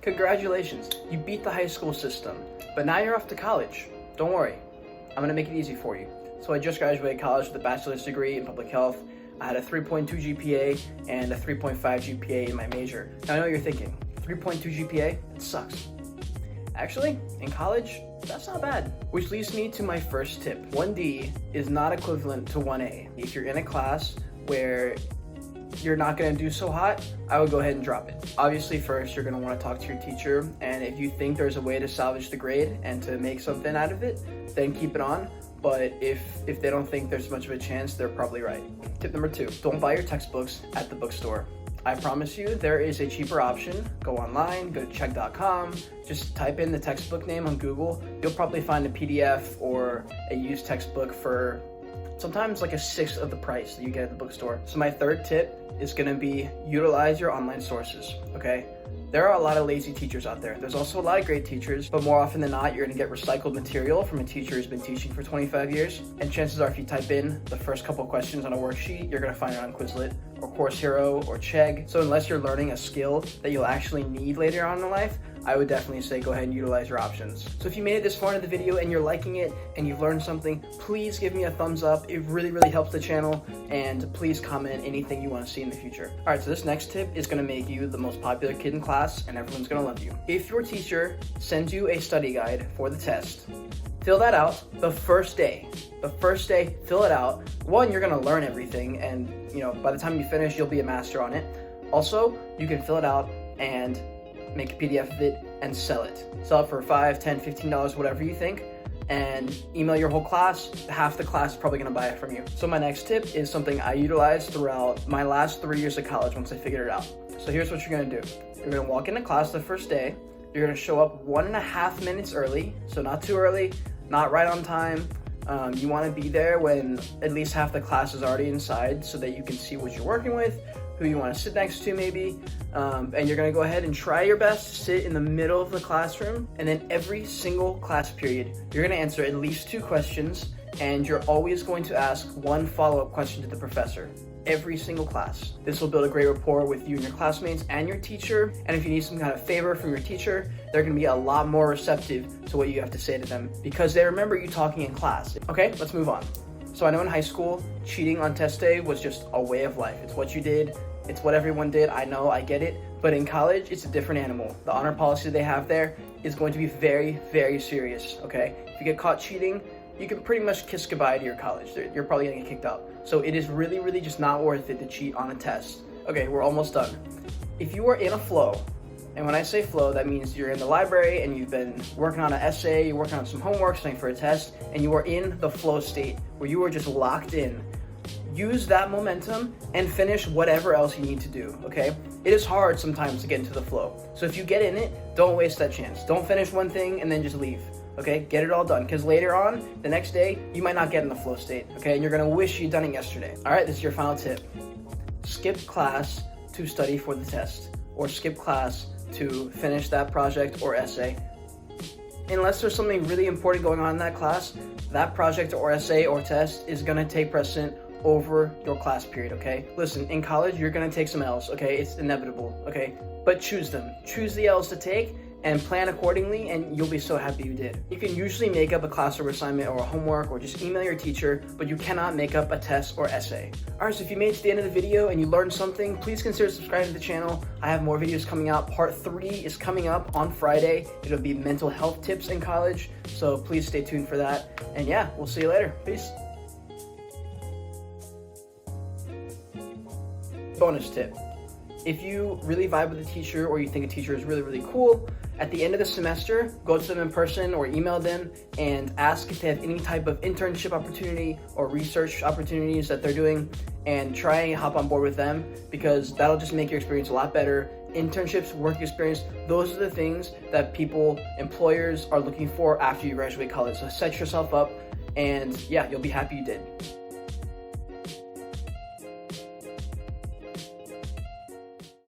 Congratulations, you beat the high school system, but now you're off to college. Don't worry, I'm gonna make it easy for you. So I just graduated college with a bachelor's degree in public health. I had a 3.2 GPA and a 3.5 GPA in my major. Now I know what you're thinking, 3.2 GPA, it sucks. Actually, in college, that's not bad. Which leads me to my first tip. 1D is not equivalent to 1A. If you're in a class where you're not gonna do so hot, I would go ahead and drop it. Obviously, first, you're gonna wanna talk to your teacher, and if you think there's a way to salvage the grade and to make something out of it, then keep it on. But if they don't think there's much of a chance, they're probably right. Tip number 2, don't buy your textbooks at the bookstore. I promise you, there is a cheaper option. Go online, go to check.com, just type in the textbook name on Google. You'll probably find a PDF or a used textbook for sometimes like a sixth of the price that you get at the bookstore. So my third tip is gonna be utilize your online sources, okay? There are a lot of lazy teachers out there. There's also a lot of great teachers, but more often than not, you're gonna get recycled material from a teacher who's been teaching for 25 years. And chances are if you type in the first couple of questions on a worksheet, you're gonna find it on Quizlet or Course Hero or Chegg. So unless you're learning a skill that you'll actually need later on in life, I would definitely say go ahead and utilize your options. So if you made it this far into the video and you're liking it and you've learned something, please give me a thumbs up. It really, really helps the channel, and please comment anything you want to see in the future. All right, so this next tip is gonna make you the most popular kid in class and everyone's gonna love you. If your teacher sends you a study guide for the test, fill that out the first day. The first day, fill it out. One, you're gonna learn everything, and by the time you finish, you'll be a master on it. Also, you can fill it out and make a PDF of it and sell it. Sell it for $5, $10, $15, whatever you think, and email your whole class. Half the class is probably gonna buy it from you. So my next tip is something I utilized throughout my last 3 years of college once I figured it out. So here's what you're gonna do. You're gonna walk into class the first day. You're gonna show up 1.5 minutes early, so not too early, not right on time. You wanna be there when at least half the class is already inside so that you can see what you're working with, who you want to sit next to maybe, and you're going to go ahead and try your best to sit in the middle of the classroom, and then every single class period, you're going to answer at least 2 questions, and you're always going to ask one follow-up question to the professor. Every single class. This will build a great rapport with you and your classmates and your teacher, and if you need some kind of favor from your teacher, they're going to be a lot more receptive to what you have to say to them because they remember you talking in class. Okay, let's move on. So I know in high school, cheating on test day was just a way of life. It's what you did. It's what everyone did. I know, I get it. But in college, it's a different animal. The honor policy they have there is going to be very, very serious, okay? If you get caught cheating, you can pretty much kiss goodbye to your college. You're probably gonna get kicked out. So it is really, really just not worth it to cheat on a test. Okay, we're almost done. If you are in a flow, and when I say flow, that means you're in the library and you've been working on an essay, you're working on some homework, studying for a test, and you are in the flow state where you are just locked in. Use that momentum and finish whatever else you need to do, okay? It is hard sometimes to get into the flow. So if you get in it, don't waste that chance. Don't finish one thing and then just leave, okay? Get it all done, because later on, the next day, you might not get in the flow state, okay? And you're gonna wish you'd done it yesterday. All right, this is your final tip. Skip class to study for the test, or skip class to finish that project or essay. Unless there's something really important going on in that class, that project or essay or test is gonna take precedent over your class period, okay? Listen, in college, you're gonna take some L's, okay? It's inevitable, okay? But choose them. Choose the L's to take and plan accordingly, and you'll be so happy you did. You can usually make up a classwork assignment or a homework or just email your teacher, but you cannot make up a test or essay. All right, so if you made it to the end of the video and you learned something, please consider subscribing to the channel. I have more videos coming out. Part 3 is coming up on Friday. It'll be mental health tips in college, so please stay tuned for that. And yeah, we'll see you later. Peace. Bonus tip. If you really vibe with a teacher or you think a teacher is really, really cool, at the end of the semester, go to them in person or email them and ask if they have any type of internship opportunity or research opportunities that they're doing, and try and hop on board with them, because that'll just make your experience a lot better. Internships, work experience, those are the things that employers are looking for after you graduate college. So set yourself up, and yeah, you'll be happy you did.